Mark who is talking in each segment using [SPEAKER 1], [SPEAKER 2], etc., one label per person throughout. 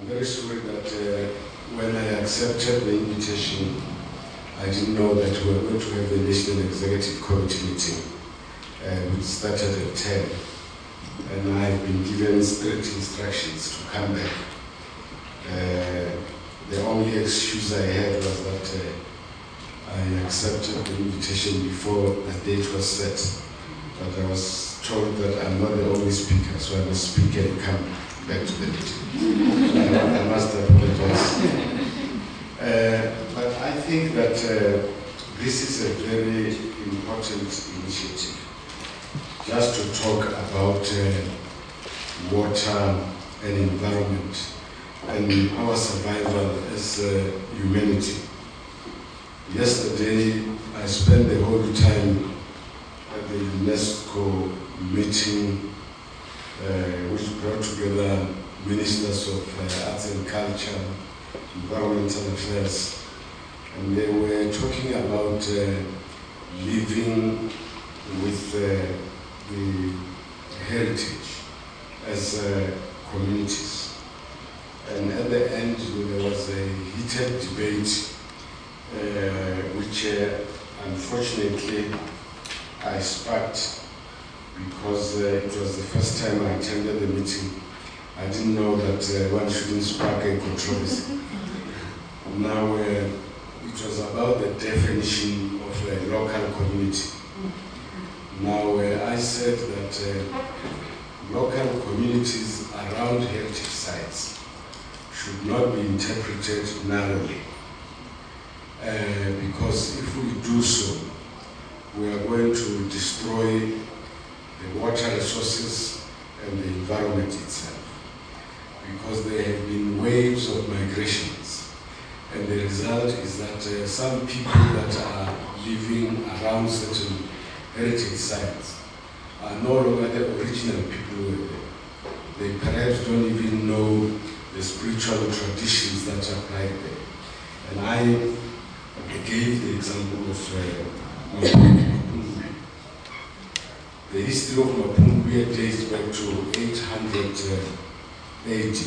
[SPEAKER 1] I'm very sorry that when I accepted the invitation, I didn't know that we were going to have the National Executive Committee meeting, which started at 10. And I've been given strict instructions to come back. The only excuse I had was that I accepted the invitation before the date was set. But I was told that I'm not the only speaker, so I must speak and come back to the meeting. I must apologize. But I think that this is a very important initiative. Just to talk about water and environment and our survival as humanity. Yesterday, I spent the whole time at the UNESCO meeting, which brought together ministers of arts and culture, environmental affairs, and they were talking about living with the heritage as communities. And at the end, there was a heated debate, which unfortunately I sparked because it was the first time I attended the meeting. I didn't know that one shouldn't spark a controversy. Now, it was about the definition of a local community. Now, I said that local communities around heritage sites should not be interpreted narrowly. Because if we do so, we are going to destroy the water resources and the environment itself. Because there have been waves of migrations. And the result is that some people that are living around certain heritage sites are no longer the original people who were there. They perhaps don't even know the spiritual traditions that apply there. And I gave the example of Mapungwe. The history of Mapungwe dates back to 800 AD.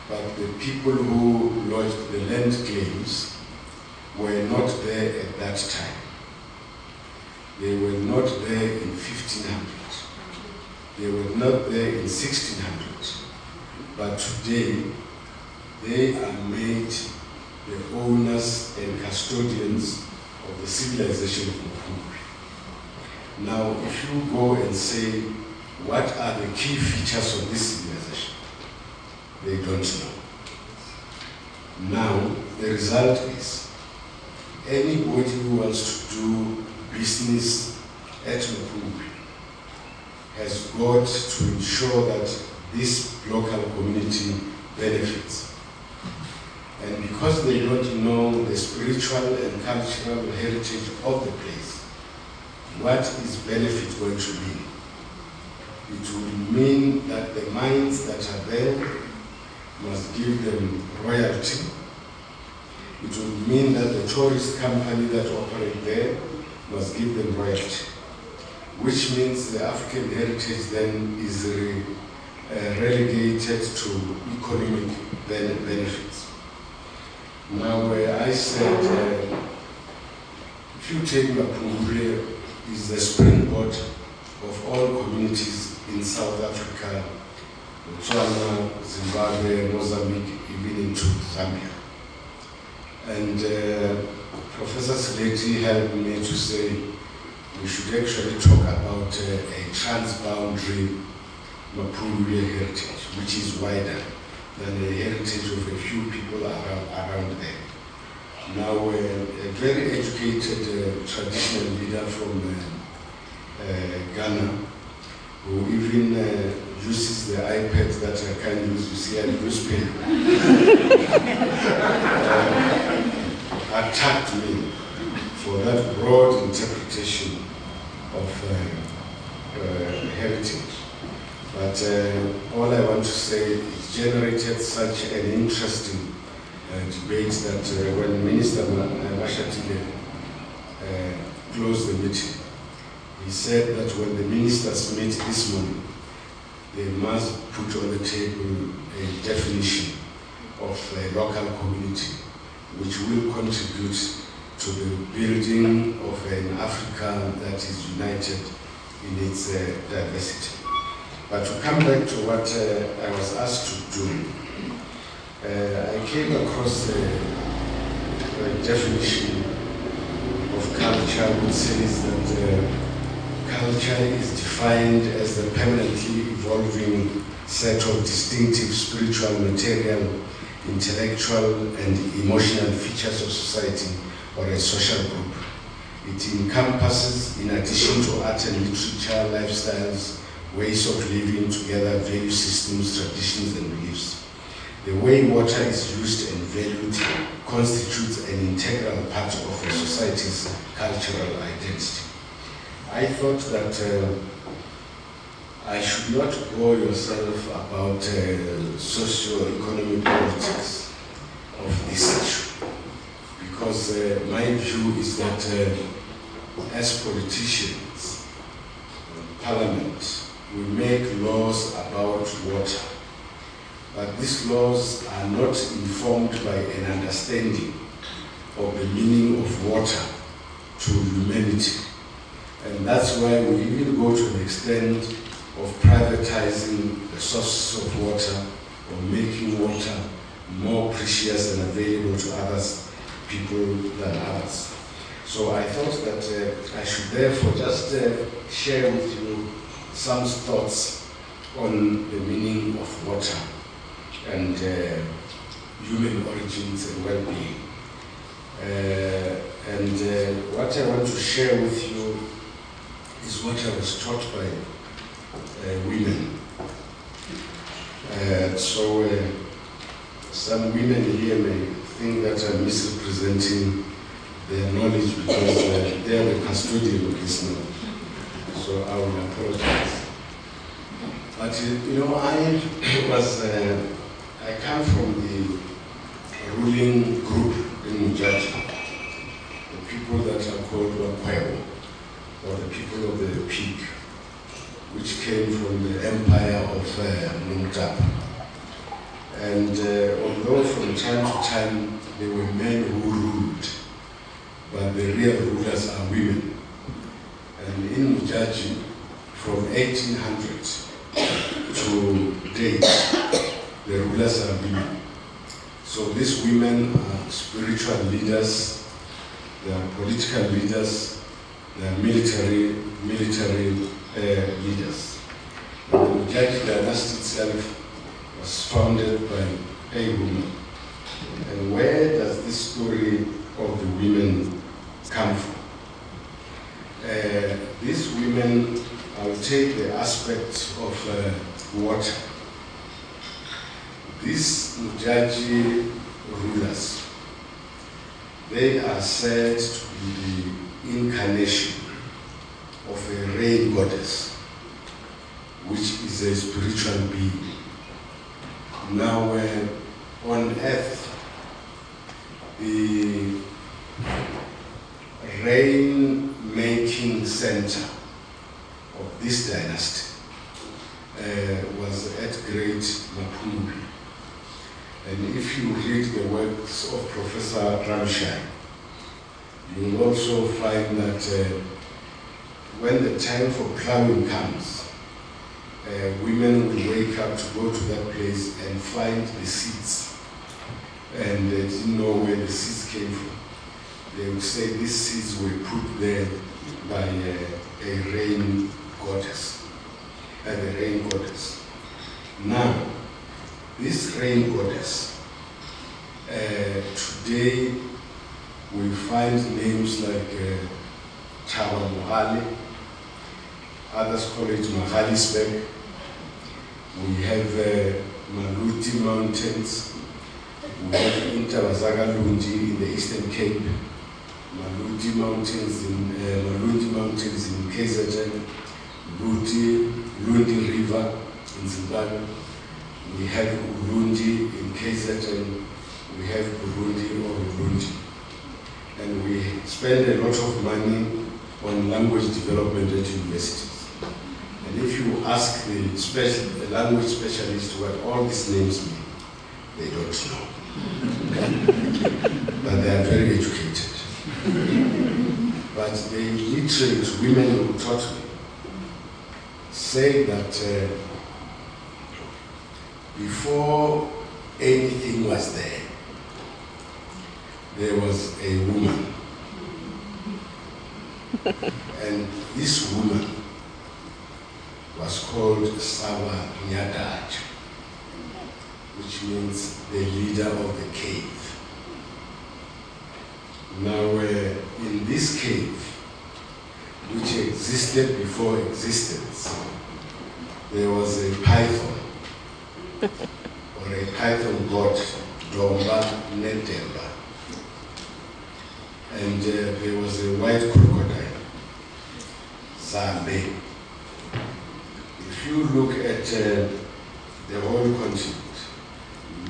[SPEAKER 1] But the people who lodged the land claims were not there at that time. They were not there in 1500. They were not there in 1600. But today, they are made the owners and custodians of the civilization of Mapungwe. Now, if you go and say, what are the key features of this civilization? They don't know. Now, the result is, anybody who wants to do business at Mapungwe has got to ensure that this local community benefits. And because they don't know the spiritual and cultural heritage of the place, what is benefit going to be? It will mean that the mines that are there must give them royalty. It will mean that the tourist company that operate there must give them royalty, which means the African heritage then is relegated to economic benefits. Now, I said, if you take Mapungwe, is the springboard of all communities in South Africa, Botswana, Zimbabwe, Mozambique, even into Zambia. And Professor Sleti helped me to say we should actually talk about a transboundary Mapungwe heritage, which is wider than the heritage of a few people around there. Now, a very educated traditional leader from Ghana, who even uses the iPad that I can use, you see, I use pen, attacked me for that broad interpretation of heritage. But all I want to say, it generated such an interesting debate that when Minister Mashatile closed the meeting, he said that when the ministers meet this morning, they must put on the table a definition of a local community which will contribute to the building of an Africa that is united in its diversity. But to come back to what I was asked to do, I came across a definition of culture which says that culture is defined as the permanently evolving set of distinctive spiritual, material, intellectual, and emotional features of society or a social group. It encompasses, in addition to art and literature, lifestyles, ways of living together, value systems, traditions, and beliefs. The way water is used and valued constitutes an integral part of a society's cultural identity. I thought that I should not bore yourself about socio-economic politics of this issue, because my view is that as politicians, Parliament, we make laws about water, but these laws are not informed by an understanding of the meaning of water to humanity. And that's why we even go to the extent of privatizing the sources of water or making water more precious and available to others, people than others. So I thought that I should therefore just share with you some thoughts on the meaning of water and human origins and well-being. What I want to share with you is what I was taught by women. Some women here may think that I'm misrepresenting their knowledge because they are the custodian of this knowledge. So I will apologize. But you know, I come from the ruling group in Mujaji, the people that are called Wakwebo, or the people of the peak, which came from the empire of Nomtapa. And although from time to time there were men who ruled, but the real rulers are women. And in Mujaji, from 1800 to date, the rulers are women. So these women are spiritual leaders, they are political leaders, they are military leaders. The Mujaji dynasty itself was founded by a woman. And where does this story of the women come from? These women, I'll take the aspect of water. These Mujaji rulers, they are said to be the incarnation of a rain goddess, which is a spiritual being. Now, on earth, the rain-making center of this dynasty was at Great Mapunupi. And if you read the works of Professor Ramshai, you will also find that when the time for plowing comes, women will wake up to go to that place and find the seeds. And they didn't know where the seeds came from. They would say these seeds were put there by a rain goddess. Now, this rain goddess, today we find names like Taba Mohali, others call it Mahalisberg. We have Maluti Mountains, we have Intabazaga Lundi in the Eastern Cape, Maluti Mountains in KZN, Lundi River in Zimbabwe. We have Urundi in KZN, we have Burundi or Burundi. And we spend a lot of money on language development at universities. And And if you ask the language specialist what all these names mean, they don't know. But they are very educated. But the literate women who taught me say that before anything was there was a woman. And this woman was called Saba Nyadaj, which means the leader of the cave. Now, in this cave, which existed before existence, there was a python, or a python god, Domba Nedemba. And there was a white crocodile, Zambe. If you look at the whole continent,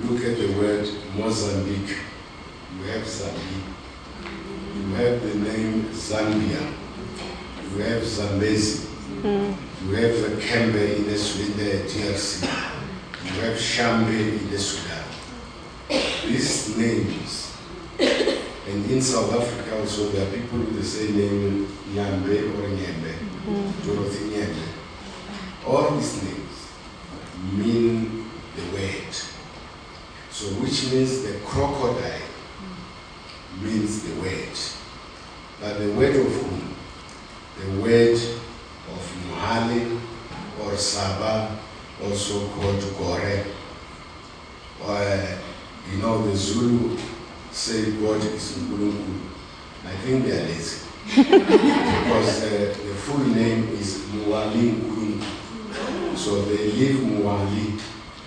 [SPEAKER 1] look at the word Mozambique, you have Zambique, you have the name Zambia, you have Zambezi, you have the Kembe in the DRC, you have Shambe in the Sudan. These names, and in South Africa also there are people with the same name, Nyambe or Nyembe, Dorothy Nyembe. All these names mean the word. So which means the crocodile means the word. But the word of whom? The word of Mohali or Saba, also called Gore. Or, you know, the Zulu say God is Nkulunkulu. I think they are lazy. Because the full name is Muwali Nkulunkulu. So they leave Muwali.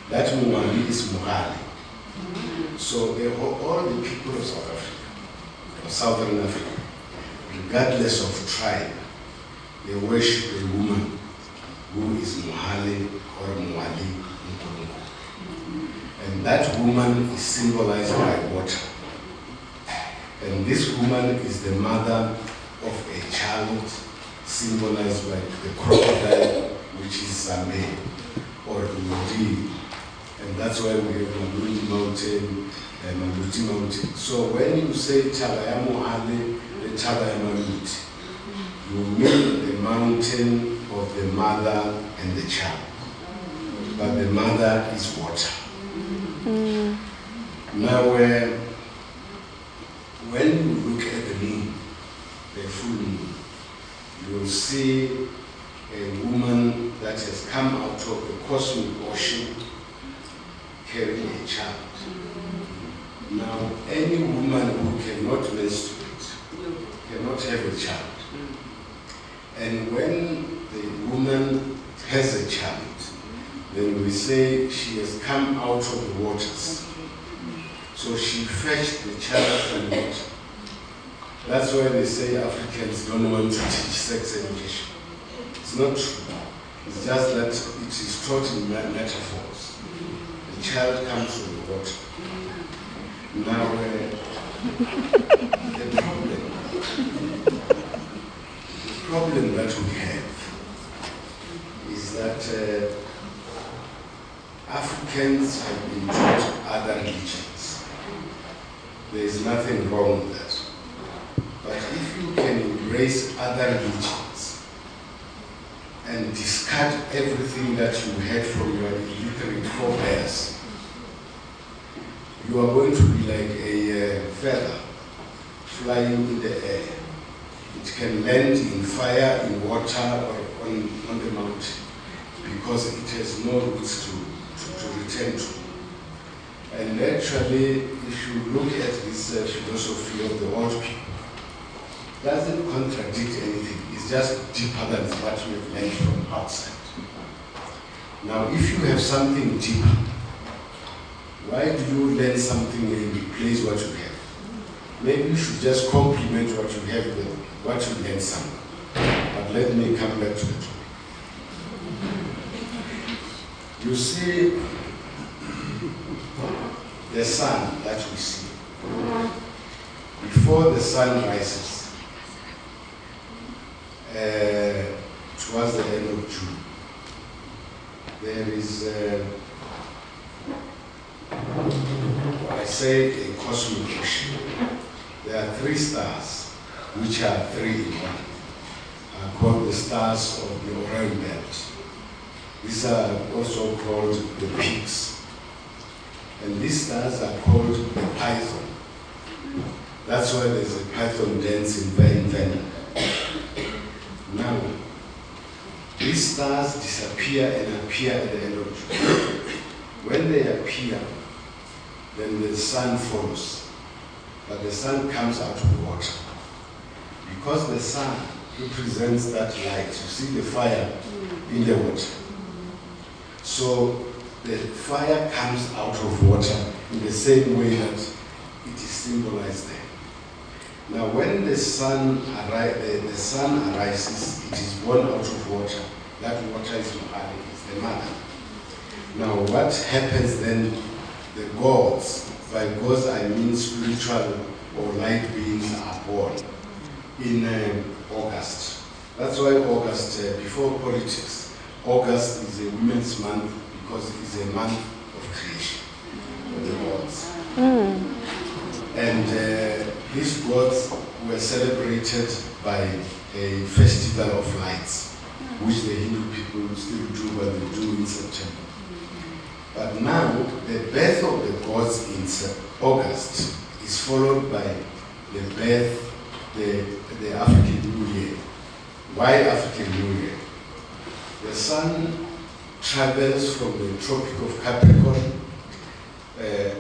[SPEAKER 1] That Muwali is Muhali. So all the people of South Africa, of Southern Africa, regardless of tribe, they worship a woman who is Muhali or Muwali Nkulunkulu. And that woman is symbolized by water. And this woman is the mother of a child symbolized by the crocodile, which is Zame or Ludi. And that's why we have Maluti Mountain and Maluti Mountain. So when you say Chabaya Mohale, the Chabaya Maluti, you mean the mountain of the mother and the child. But the mother is water. Now, when you look at the moon, the full moon, you'll see a woman that has come out of the cosmic ocean carrying a child. Now, any woman who cannot menstruate cannot have a child. And when the woman has a child, then we say she has come out of the waters. So she fetched the child from water. That's why they say Africans don't want to teach sex education. It's not true. It's just that it is taught in metaphors. The child comes from the water. Now, the problem that we have is that Africans have been taught other religions. There is nothing wrong with that. But if you can embrace other religions and discard everything that you had from your illiterate forebears, you are going to be like a feather flying in the air. It can land in fire, in water, or on the mountain, because it has no roots to return to. And actually, if you look at this philosophy of the old people, it doesn't contradict anything. It's just deeper than what we have learned from outside. Now, if you have something deeper, why do you learn something and replace what you have? Maybe you should just complement what you have with what you learn somewhere. But let me come back to the topic. You see, the sun that we see, before the sun rises, towards the end of June, there is, I say, a cosmic ocean. There are 3 stars, which are 3 in 1, called the stars of the Orion Belt. These are also called the peaks. And these stars are called the python. That's why there's a python dance in Venda. Now, these stars disappear and appear at the end of June. When they appear, then the sun follows. But the sun comes out of the water. Because the sun represents that light. You see the fire in the water. So the fire comes out of water in the same way that it is symbolized there. Now when the sun arises, it is born out of water. That water is Mahali, is the mother. Now what happens then, the gods, by gods I mean spiritual or light beings, are born in August. That's why August, before politics, August is a women's month because it is a month of creation of the gods. And these gods were celebrated by a festival of lights, which the Hindu people still do, but they do in September. But now, the birth of the gods in August is followed by the birth, the African New Year. Why African New Year? The sun travels from the Tropic of Capricorn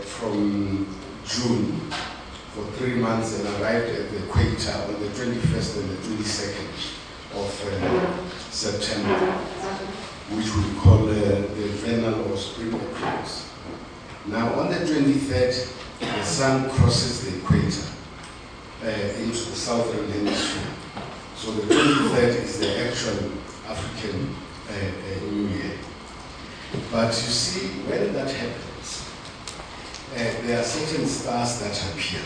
[SPEAKER 1] from June for 3 months and arrived at the equator on the 21st and the 22nd of September, which we call the vernal or spring equinox. Now on the 23rd, the sun crosses the equator into the southern hemisphere. So the 23rd is the actual African New Year. But you see, when that happens, there are certain stars that appear.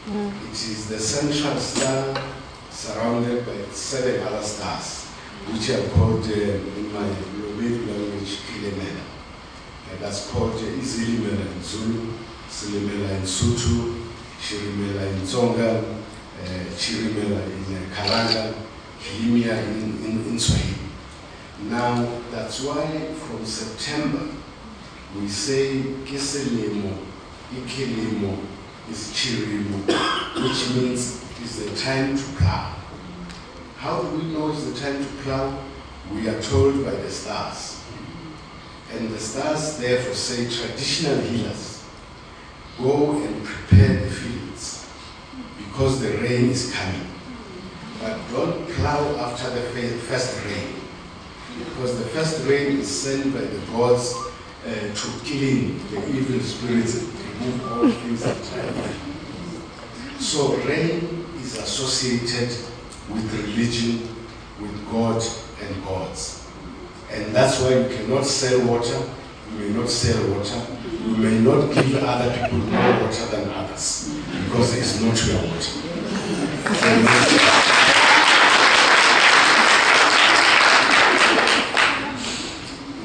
[SPEAKER 1] It is the central star surrounded by 7 other stars, which are called, in my native language, Kilemela. That's called Izilimela in Zulu, Silimela in Sotho, Chirimela in Tsonga, Chirimela in Kalanga, Kilimia in Swahili. Now, that's why from September, we say Kiselemo, Ikilemo, is Chirimo, which means it's the time to plow. How do we know it's the time to plow? We are told by the stars. And the stars therefore say, traditional healers, go and prepare the fields because the rain is coming. But don't plow after the first rain, because the first rain is sent by the gods to killing the evil spirits and remove all things that are. So rain is associated with religion, with God and gods. And that's why you cannot sell water, you may not sell water, you may not give other people more water than others, because it's not your water.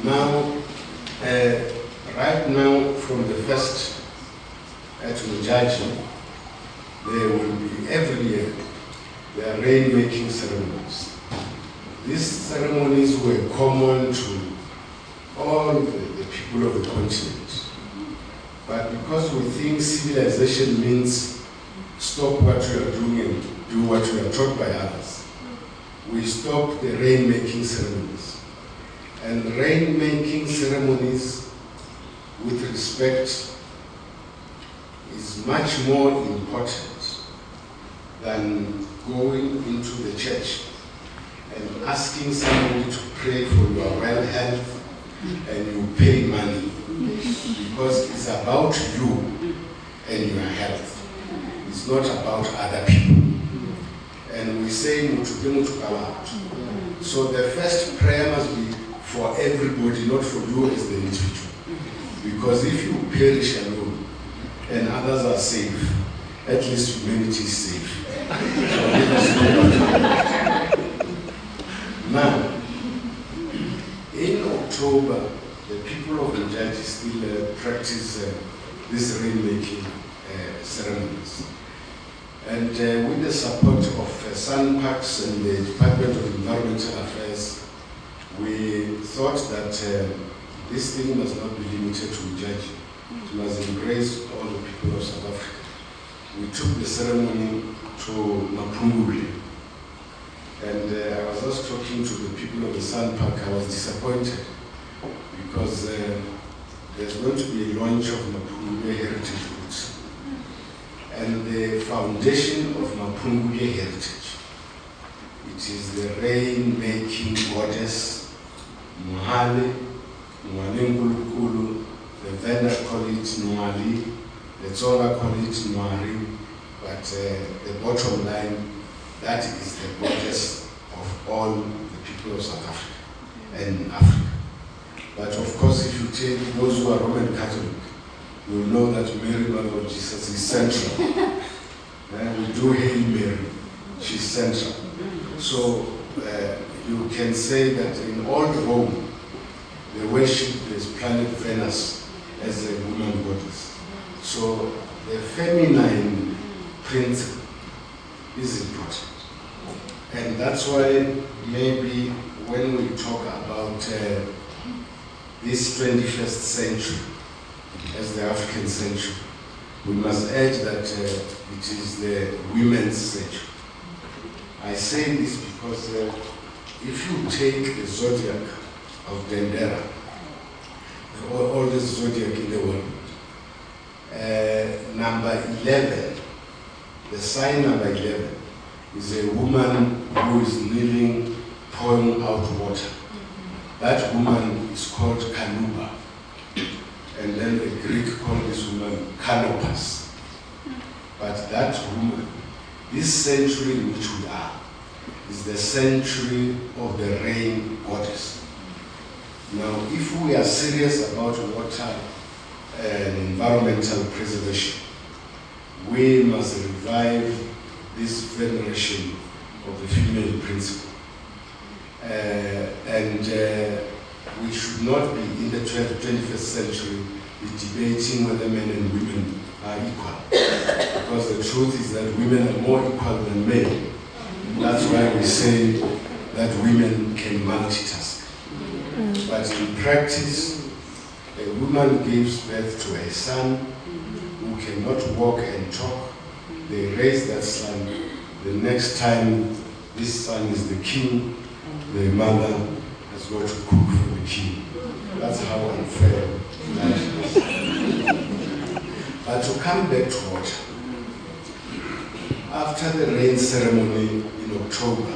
[SPEAKER 1] Now, right now, from the first at Mujaji, there will be every year, there are rain-making ceremonies. These ceremonies were common to all the people of the continent. But because we think civilization means stop what you are doing and do what you are taught by others, we stop the rain-making ceremonies. And rain-making ceremonies, with respect, is much more important than going into the church and asking somebody to pray for your well health and you pay money, because it's about you and your health. It's not about other people. And we say so the first prayer must be for everybody, not for you as the individual. Because if you perish alone and others are safe, at least humanity is safe. Now, in October, October, the people of Njaji still practice these rainmaking ceremonies. And with the support of Sun Parks and the Department of Environmental Affairs, we thought that this thing must not be limited to Njaji. It must embrace all the people of South Africa. We took the ceremony to Mapungubwe. And I was just talking to the people of the Sun Park. I was disappointed because there's going to be a launch of Mapungubwe Heritage Roots. And the foundation of Mapungubwe Heritage, it is the rain-making goddess, Muhale, Ngulukulu, the Venda call it Nwali, the Tsonga call it Nwari, but the bottom line, that is the goddess of all the people of South Africa and Africa. But of course, if you take those who are Roman Catholic, you will know that Mary, Mother of Jesus, is central. We do hail Mary, she's central. So you can say that in all Rome, they worship this planet Venus as a woman goddess. So the feminine principle is important. And that's why maybe when we talk about this 21st century as the African century, we must add that it is the women's century. I say this because if you take the zodiac of Dendera, the oldest zodiac in the world, number 11, the sign number 11, is a woman who is kneeling, pouring out water. That woman is called Khuluma. And then the Greek called this woman Canopus. But that woman, this century in which we are, is the century of the rain goddess. Now, if we are serious about water and environmental preservation, we must revive this veneration of the female principle. We should not be in the 21st century debating whether men and women are equal. Because the truth is that women are more equal than men. That's why we say that women can multitask. But in practice, a woman gives birth to a son who cannot walk and talk. They raise that son. The next time this son is the king, the mother has got to cook for the king. That's how unfair life is. But to come back to water, after the rain ceremony in October,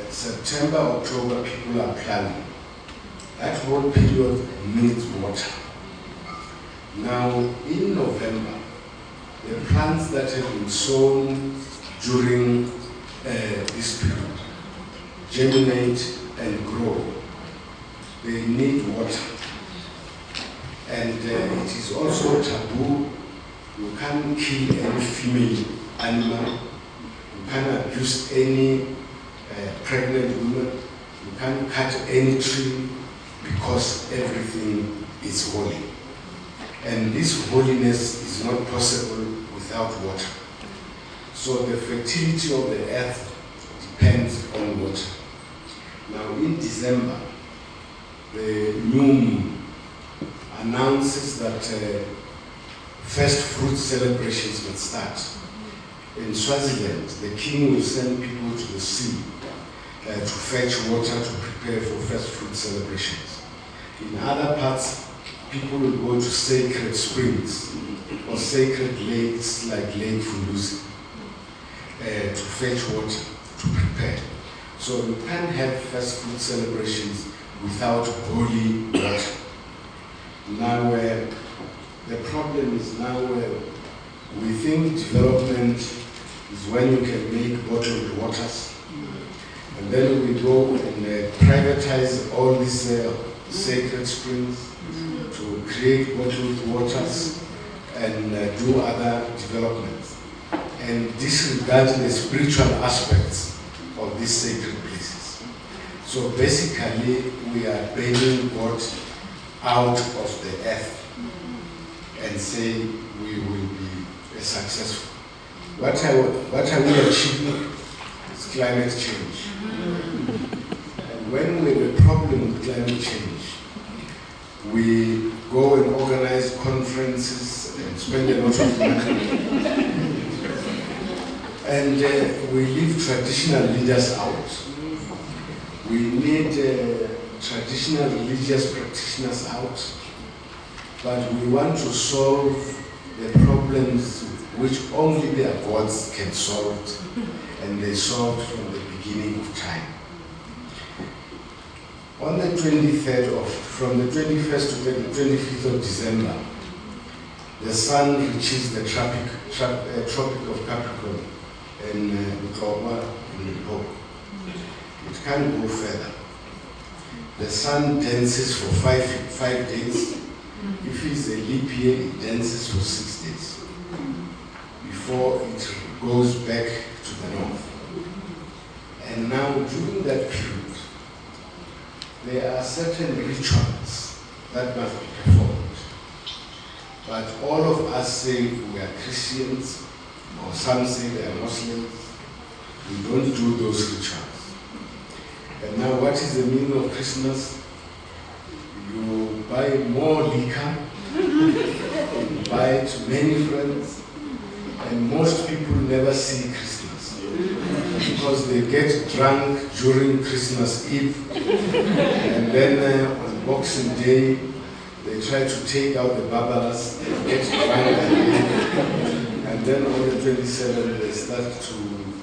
[SPEAKER 1] September, October, people are planning. That whole period needs water. Now, in November, the plants that have been sown during this period germinate and grow. They need water. And it is also taboo. You can't kill any female animal. You can't abuse any pregnant woman. You can't cut any tree because everything is holy. And this holiness is not possible without water. So the fertility of the earth depends on water. Now in December, the new moon announces that first fruit celebrations will start. In Swaziland, the king will send people to the sea to fetch water to prepare for first fruit celebrations. In other parts, people will go to sacred springs or sacred lakes like Lake Funduzi to fetch water, to prepare. So you can't have first fruit celebrations without holy water. Now the problem is now we think development is when you can make bottled waters, and then we go and privatize all these sacred springs to create bottled waters and do other developments, and disregard the spiritual aspects of these sacred places. So basically, we are bringing God out of the earth and say we will be successful. What are we achieving? It's climate change. And when we have a problem with climate change, we go and organize conferences and spend a lot of money. And we leave traditional leaders out. We need traditional religious practitioners out. But we want to solve the problems which only their gods can solve, and they solved from the beginning of time. On the 23rd from the 21st to the 25th of December, the sun reaches the Tropic of Capricorn in Khuluma, in Limpopo. It can't go further. The sun dances for five days. If it's a leap year, it dances for 6 days before it goes back to the north. And now, during that period, there are certain rituals that must be performed. But all of us say we are Christians, or some say they are Muslims. We don't do those rituals. And now, what is the meaning of Christmas? You buy more liquor, you buy to many friends, and most people never see Christmas because they get drunk during Christmas Eve, and then on Boxing Day they try to take out the barbers and get drunk again, and then on the 27th they start to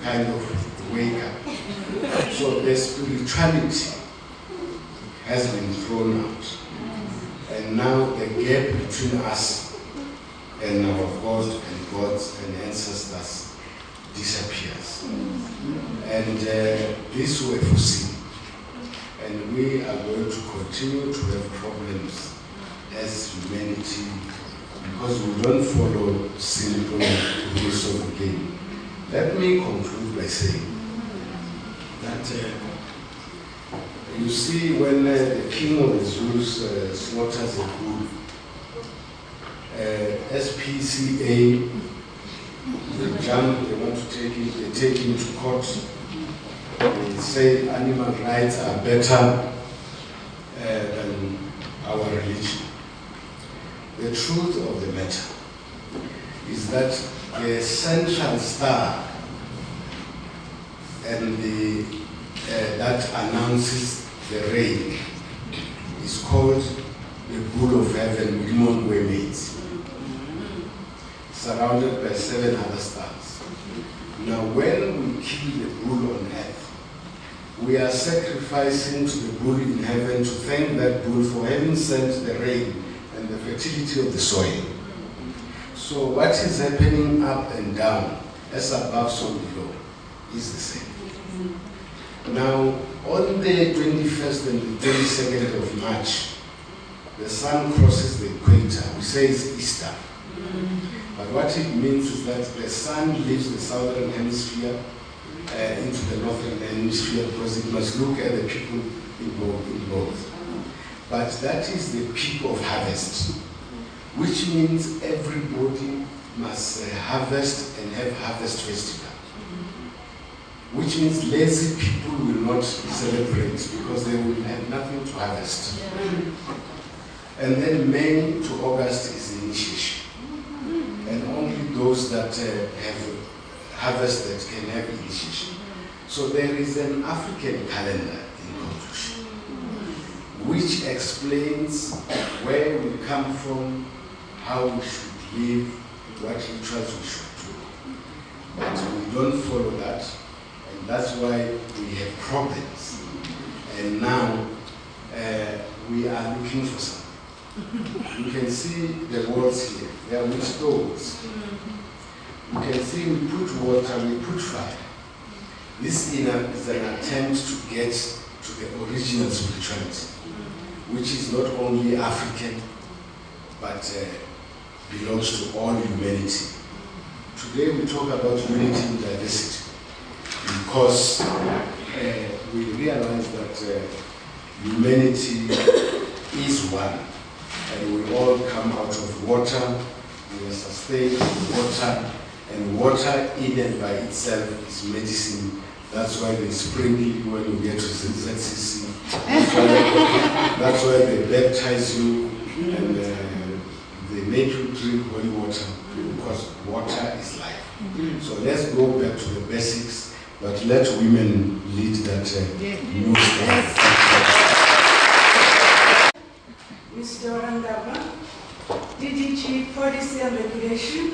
[SPEAKER 1] kind of wake up. So the spirituality has been thrown out. And now the gap between us and our God and gods and ancestors disappears. And this were foreseen. And we are going to continue to have problems as humanity because we don't follow simple rules of the game. Let me conclude by saying that you see, when the king of the Zulus slaughters a bull, SPCA, they jump, they want to take it, they take him to court. They say animal rights are better than our religion. The truth of the matter is that the central star and that announces the rain is called the bull of heaven, Mongwe mates, surrounded by 7 other stars. Now, when we kill the bull on earth, we are sacrificing to the bull in heaven to thank that bull for having sent the rain and the fertility of the soil. So what is happening up and down, as above, so below, is the same. Now, on the 21st and the 22nd of March, the sun crosses the equator. We say it's Easter. But what it means is that the sun leaves the southern hemisphere into the northern hemisphere because it must look at the people in both. But that is the peak of harvest, which means everybody must harvest and have harvest festival. Which means lazy people will not celebrate because they will have nothing to harvest. And then May to August is initiation. And only those that have harvested can have initiation. So there is an African calendar in conclusion, which explains where we come from, how we should live, what rituals we should do. But we don't follow that. And that's why we have problems. And now we are looking for something. You can see the walls here. They are with stones. You can see we put water, we put fire. This is an attempt to get to the original spirituality, which is not only African, but belongs to all humanity. Today we talk about unity in diversity, because we realize that humanity is one, and we all come out of water, we are sustained in water, and water in and by itself is medicine. That's why they sprinkle when you get to ZCC. That's why they baptize you and they make you drink holy water, because water is life. So let's go back to the basics, but let women lead that new step.
[SPEAKER 2] Mr. Randaba, DDG Policy and Regulation,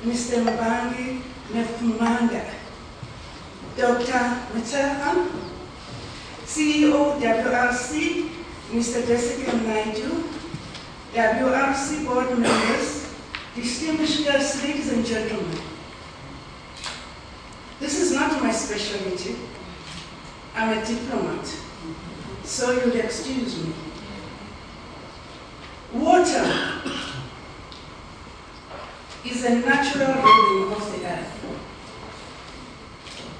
[SPEAKER 2] Mr. Mbangi Nefumanga, Dr. Matahan, CEO WRC, Mr. Jessica Naidu, WRC board members, distinguished guests, ladies and gentlemen. This is not my specialty. I'm a diplomat, so you'll excuse me. Water is a natural rhythm of the earth.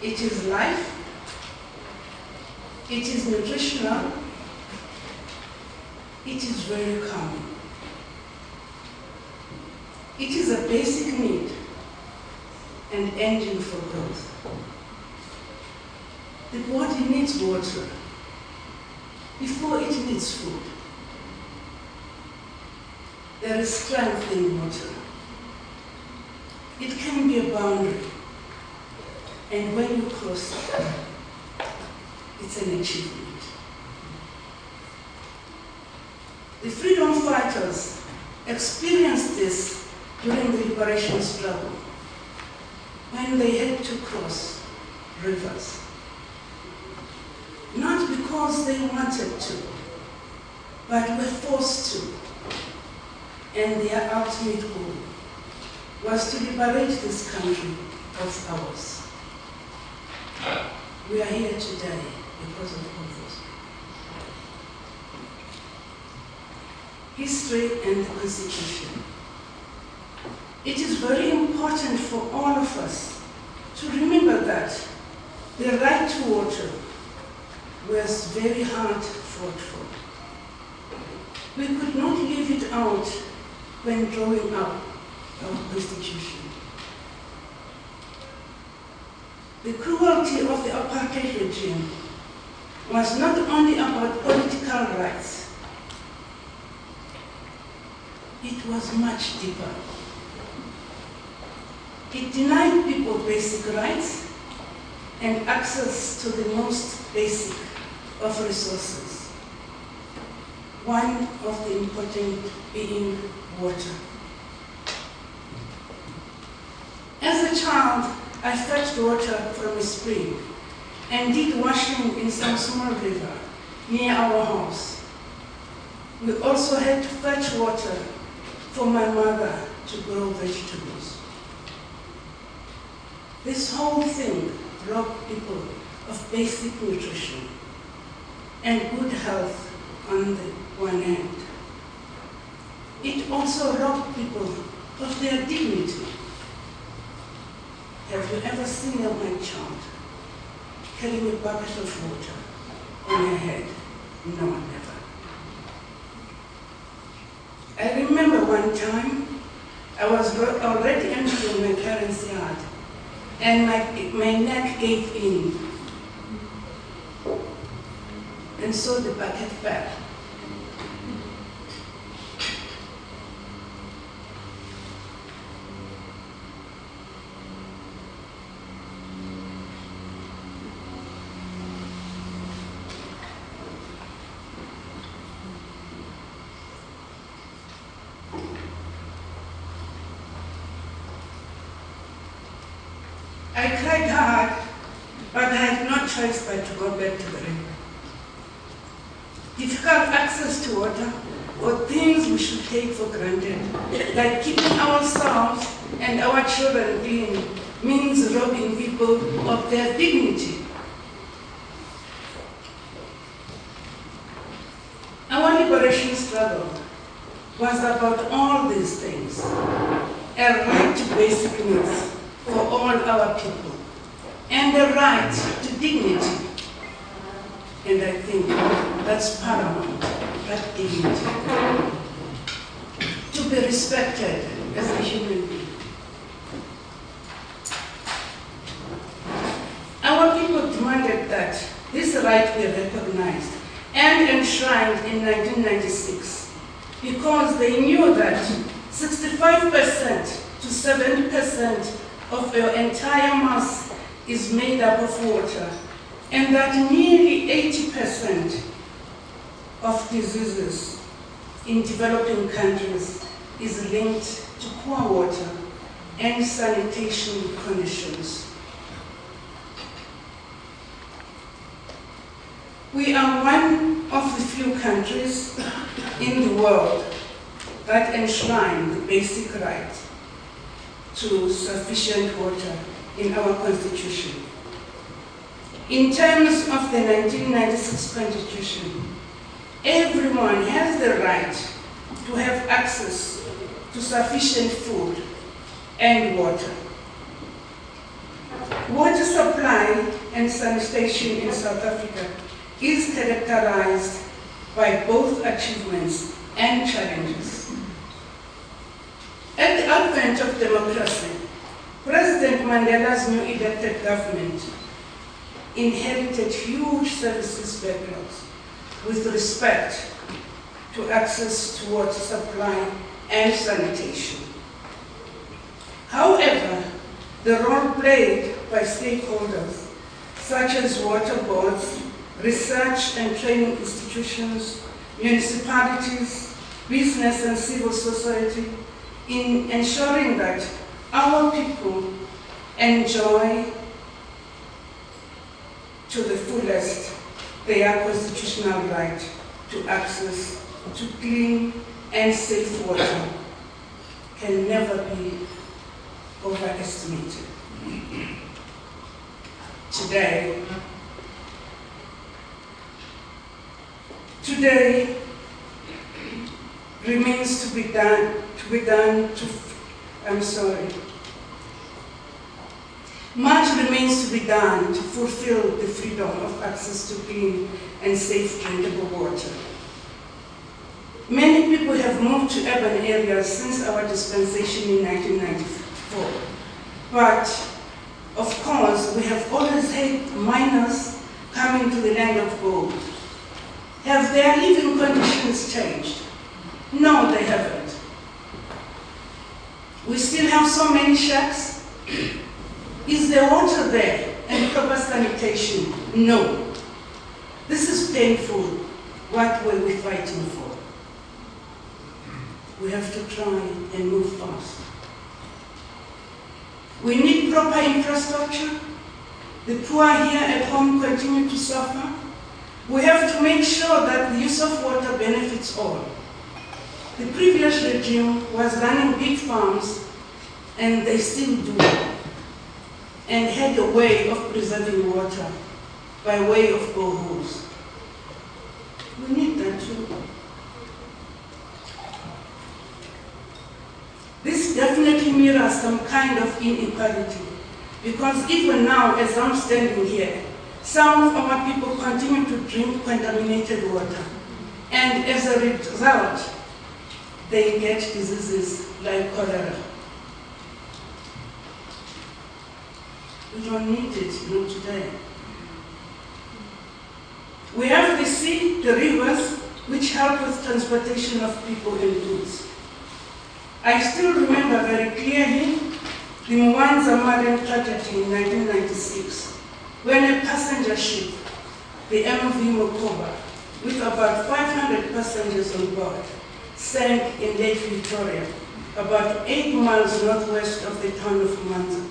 [SPEAKER 2] It is life, it is nutritional, it is very calming. It is a basic need and engine for growth. The body needs water before it needs food. There is strength in water. It can be a boundary, and when you cross it, it's an achievement. The freedom fighters experienced this during the liberation struggle, when they had to cross rivers. Not because they wanted to, but were forced to. And their ultimate goal was to liberate this country of ours. We are here today because of all this. History and the Constitution. It is very important for all of us to remember that the right to water was very hard fought for. We could not leave it out when drawing up our Constitution. The cruelty of the apartheid regime was not only about political rights, it was much deeper. It denied people basic rights and access to the most basic of resources, one of the important being water. As a child, I fetched water from a spring and did washing in some small river near our house. We also had to fetch water for my mother to grow vegetables. This whole thing robbed people of basic nutrition and good health on the one hand. It also robbed people of their dignity. Have you ever seen a white child carrying a bucket of water on her head? No, never. I remember one time I was already entering my parents' yard and my neck gave in, and so the bucket fell. I cried hard, but I had no choice but to go back to the river. Difficult access to water, or things we should take for granted, like keeping ourselves and our children clean, means robbing people of their dignity. Our liberation struggle was about all these things, a right to basic needs for all our people, and a right to dignity. And I think that's paramount, that dignity, to be respected as a human being. Our people demanded that this right be recognized and enshrined in 1996 because they knew that 65% to 70% of your entire mass is made up of water, and that nearly 80% of diseases in developing countries is linked to poor water and sanitation conditions. We are one of the few countries in the world that enshrine the basic right to sufficient water in our Constitution. In terms of the 1996 Constitution, everyone has the right to have access to sufficient food and water. Water supply and sanitation in South Africa is characterized by both achievements and challenges. At the advent of democracy, President Mandela's new elected government inherited huge services backlogs with respect to access to water supply and sanitation. However, the role played by stakeholders such as water boards, research and training institutions, municipalities, business and civil society in ensuring that our people enjoy to the fullest their constitutional right to access to clean and safe water can never be overestimated. Today remains to be done. Much remains to be done to fulfill the freedom of access to clean and safe drinkable water. Many people have moved to urban areas since our dispensation in 1994. But, of course, we have always had miners coming to the land of gold. Have their living conditions changed? No, they haven't. We still have so many shacks. Is there water there and proper sanitation? No. This is painful. What were we fighting for? We have to try and move fast. We need proper infrastructure. The poor here at home continue to suffer. We have to make sure that the use of water benefits all. The previous regime was running big farms, and they still do, and had a way of preserving water by way of boreholes. We need that too. This definitely mirrors some kind of inequality, because even now, as I'm standing here, some of our people continue to drink contaminated water, and as a result, they get diseases like cholera. We don't need it, not today. We have the sea, the rivers, which help with transportation of people and goods. I still remember very clearly the Mwanza Marine tragedy in 1996, when a passenger ship, the MV Mokoba, with about 500 passengers on board, sank in Lake Pretoria, about 8 miles northwest of the town of Mwanza.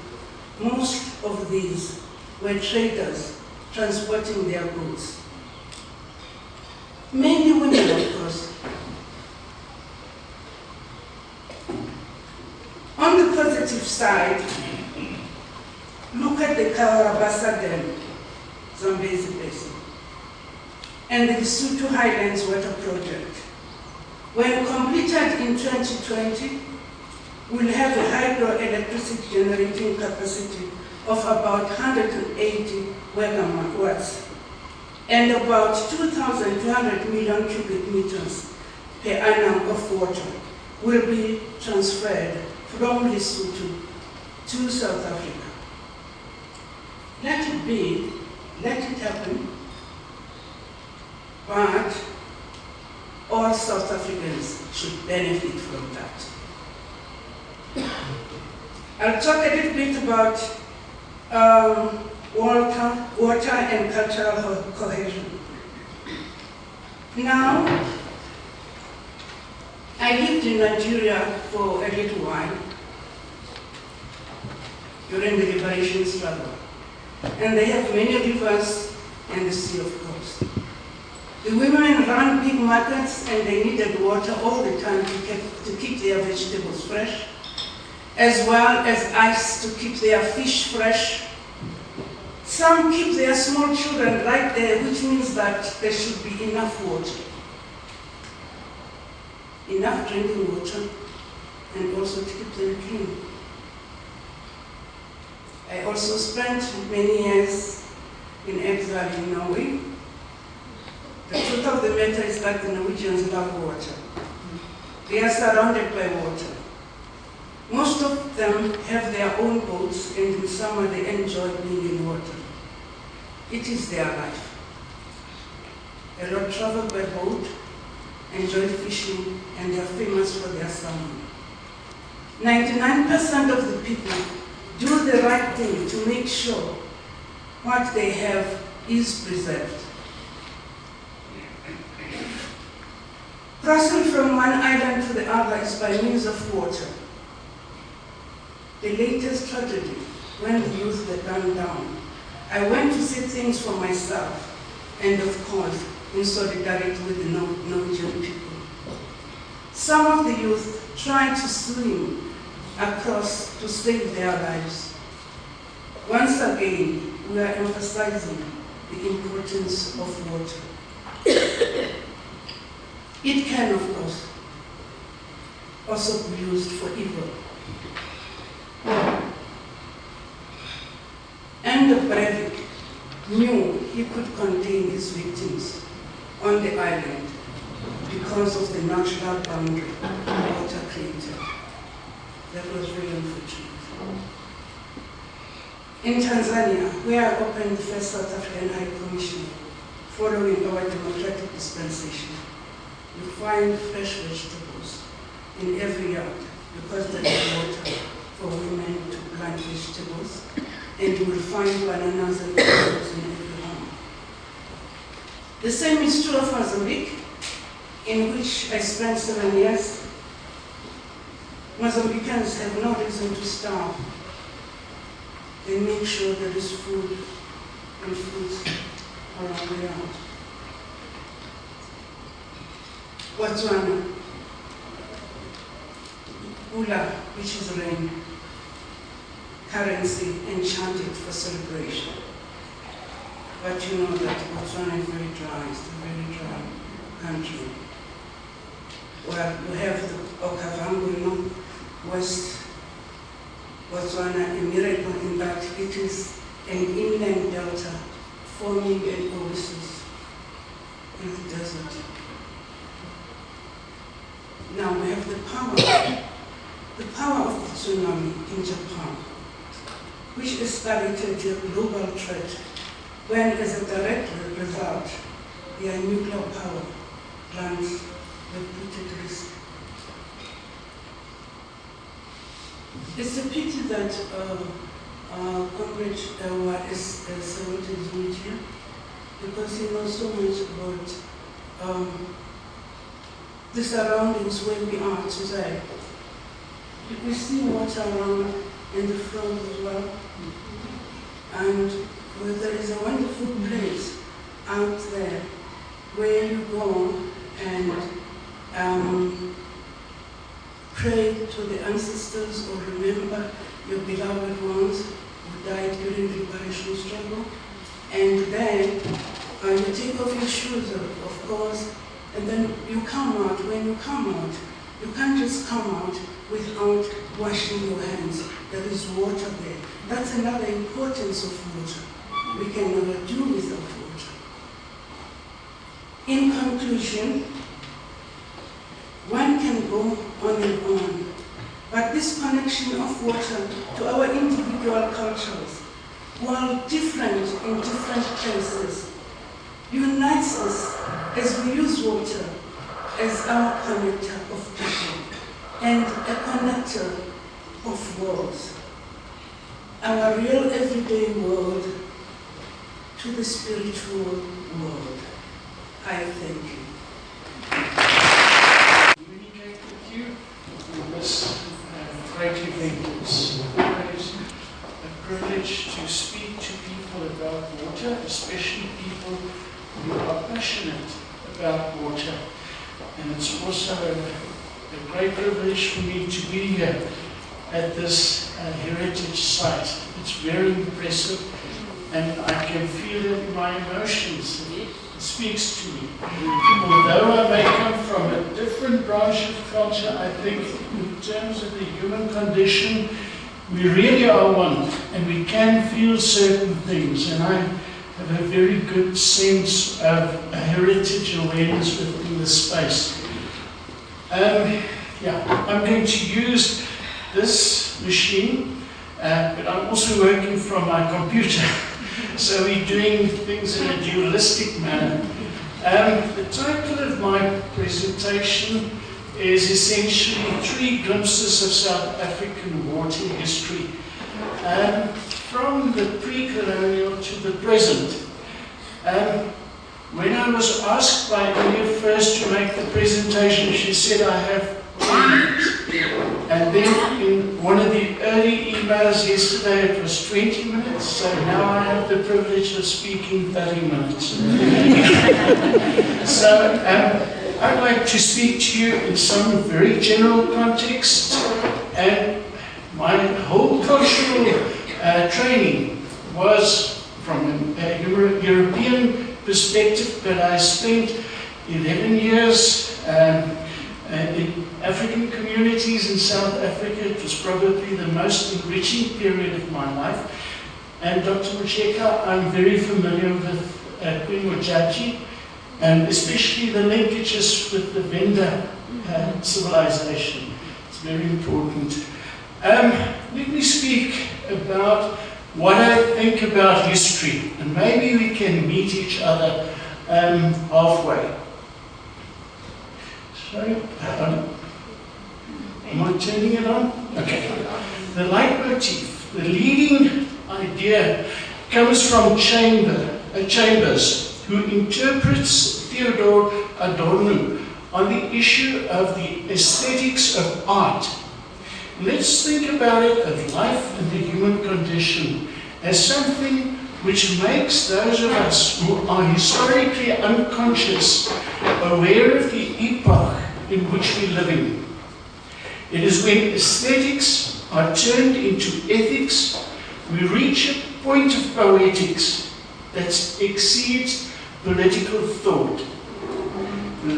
[SPEAKER 2] Most of these were traders transporting their goods. Mainly women, of course. On the positive side, look at the Kawarabasa Dam, Zambezi Basin, and the Lesotho Highlands Water Project. When completed in 2020, we'll have a hydroelectricity generating capacity of about 180 megawatts. and about 2,200 million cubic meters per annum of water will be transferred from Lesotho to South Africa. Let it be, let it happen, but all South Africans should benefit from that. I'll talk a little bit about water and cultural cohesion. Now, I lived in Nigeria for a little while during the liberation struggle. And they have many rivers and the sea, of course. The women ran big markets and they needed water all the time to keep their vegetables fresh, as well as ice to keep their fish fresh. Some keep their small children right there, which means that there should be enough water. Enough drinking water, and also to keep them clean. I also spent many years in exile in Norway. The truth of the matter is that the Norwegians love water. They are surrounded by water. Most of them have their own boats, and in summer they enjoy being in water. It is their life. A lot travel by boat, enjoy fishing, and they are famous for their salmon. 99% of the people do the right thing to make sure what they have is preserved. Crossing from one island to the other is by means of water. The latest tragedy, when the youth were gunned down, I went to see things for myself, and of course, in solidarity with the Norwegian people. Some of the youth tried to swim across to save their lives. Once again, we are emphasizing the importance of water. It can, of course, also be used for evil. And the Breivik knew he could contain his victims on the island because of the natural boundary water created. That was really unfortunate. In Tanzania, where I opened the first South African High Commission, following our democratic dispensation, you find fresh vegetables in every yard because there is water for women to plant vegetables, and you will find bananas and apples in every home. The same is true of Mozambique, in which I spent 7 years. Mozambicans have no reason to starve. They make sure there is food and fruits around the yard. Botswana, Ula, which is rain, currency enchanted for celebration. But you know that Botswana is very dry, it's a very dry country. Well, you have the Okavango, West Botswana, a miracle in that it is an inland delta forming an oasis in the desert. Now we have the power of the tsunami in Japan, which escalated a global threat when, as a direct result, their nuclear power plants were put at risk. It's a pity that Comrade Ewa is not here, because he knows so much about the surroundings where we are today. We see water around in the front as well, and there is a wonderful place out there where you go and pray to the ancestors or remember your beloved ones who died during the liberation struggle. And then you take off your shoes, of course, and then you come out. When you come out, you can't just come out without washing your hands. There is water there. That's another importance of water. We can never do without water. In conclusion, one can go on and on, but this connection of water to our individual cultures, while different in different places, unites us as we use water as our connector of people and a connector of worlds. Our real everyday world to the spiritual world. I thank you.
[SPEAKER 3] Communicate with you in this great event. It's always a privilege to speak to people about water, especially people who are passionate about water. And it's also a great privilege for me to be here at this heritage site. It's very impressive, and I can feel it in my emotions. It speaks to me. Although I may come from a different branch of culture, I think in terms of the human condition, we really are one, and we can feel certain things. And I have a very good sense of a heritage awareness within the space. I'm going to use this machine, but I'm also working from my computer. So we're doing things in a dualistic manner. The title of my presentation is essentially 3 glimpses of South African water history, from the pre-colonial to the present. When I was asked by Anya first to make the presentation, she said I have 10 minutes. And then in one of the early emails yesterday, it was 20 minutes, so now I have the privilege of speaking 30 minutes. So I'd like to speak to you in some very general context, and my whole cultural training was from a European perspective, but I spent 11 years in African communities in South Africa. It was probably the most enriching period of my life. And Dr. Macheka, I'm very familiar with Queen Mojaji, and especially the linkages with the Venda civilization. It's very important. Let me speak about what I think about history, and maybe we can meet each other halfway. Sorry, am I turning it on? Okay. The leitmotif, the leading idea, comes from Chambers, who interprets Theodore Adorno on the issue of the aesthetics of art. Let's think about it of life and the human condition as something which makes those of us who are historically unconscious aware of the epoch in which we live in. It is when aesthetics are turned into ethics, we reach a point of poetics that exceeds political thought.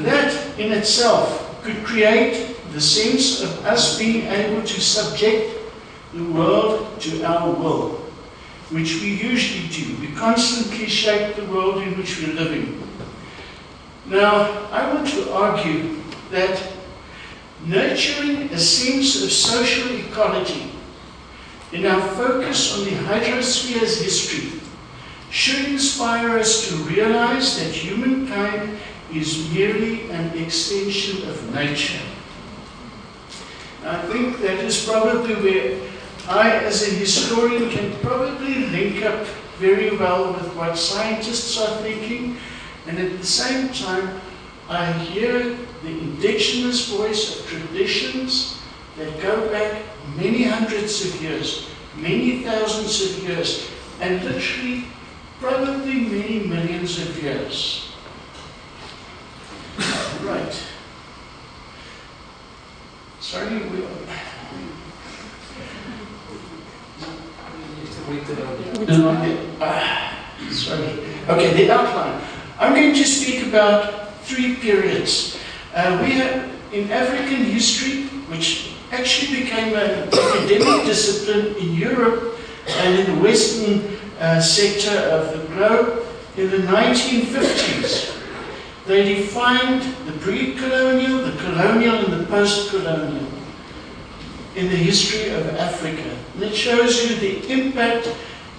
[SPEAKER 3] That in itself could create the sense of us being able to subject the world to our will, which we usually do. We constantly shape the world in which we're living. Now, I want to argue that nurturing a sense of social ecology in our focus on the hydrosphere's history should inspire us to realize that humankind is merely an extension of nature. I think that is probably where I, as a historian, can probably link up very well with what scientists are thinking, and at the same time, I hear the indigenous voice of traditions that go back many hundreds of years, many thousands of years, and literally probably many millions of years. Right. Sorry, sorry. Okay, the outline. I'm going to speak about 3 periods. We have in African history, which actually became an academic discipline in Europe and in the Western sector of the globe in the 1950s. They defined the pre-colonial, the colonial, and the post-colonial in the history of Africa. And it shows you the impact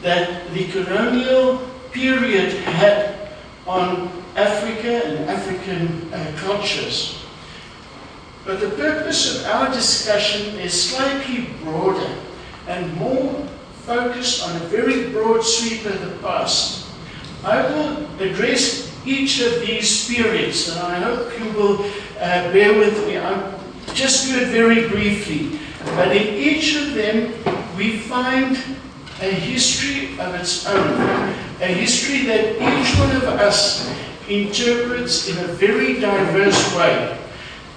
[SPEAKER 3] that the colonial period had on Africa and African cultures. But the purpose of our discussion is slightly broader and more focused on a very broad sweep of the past. I will address each of these periods, and I hope you will bear with me. I'll just do it very briefly. But in each of them, we find a history of its own, a history that each one of us interprets in a very diverse way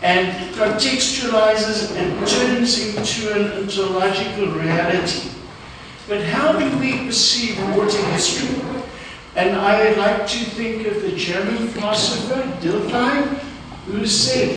[SPEAKER 3] and contextualizes and turns into an ontological reality. But how do we perceive water history? And I like to think of the German philosopher Dilthey, who said,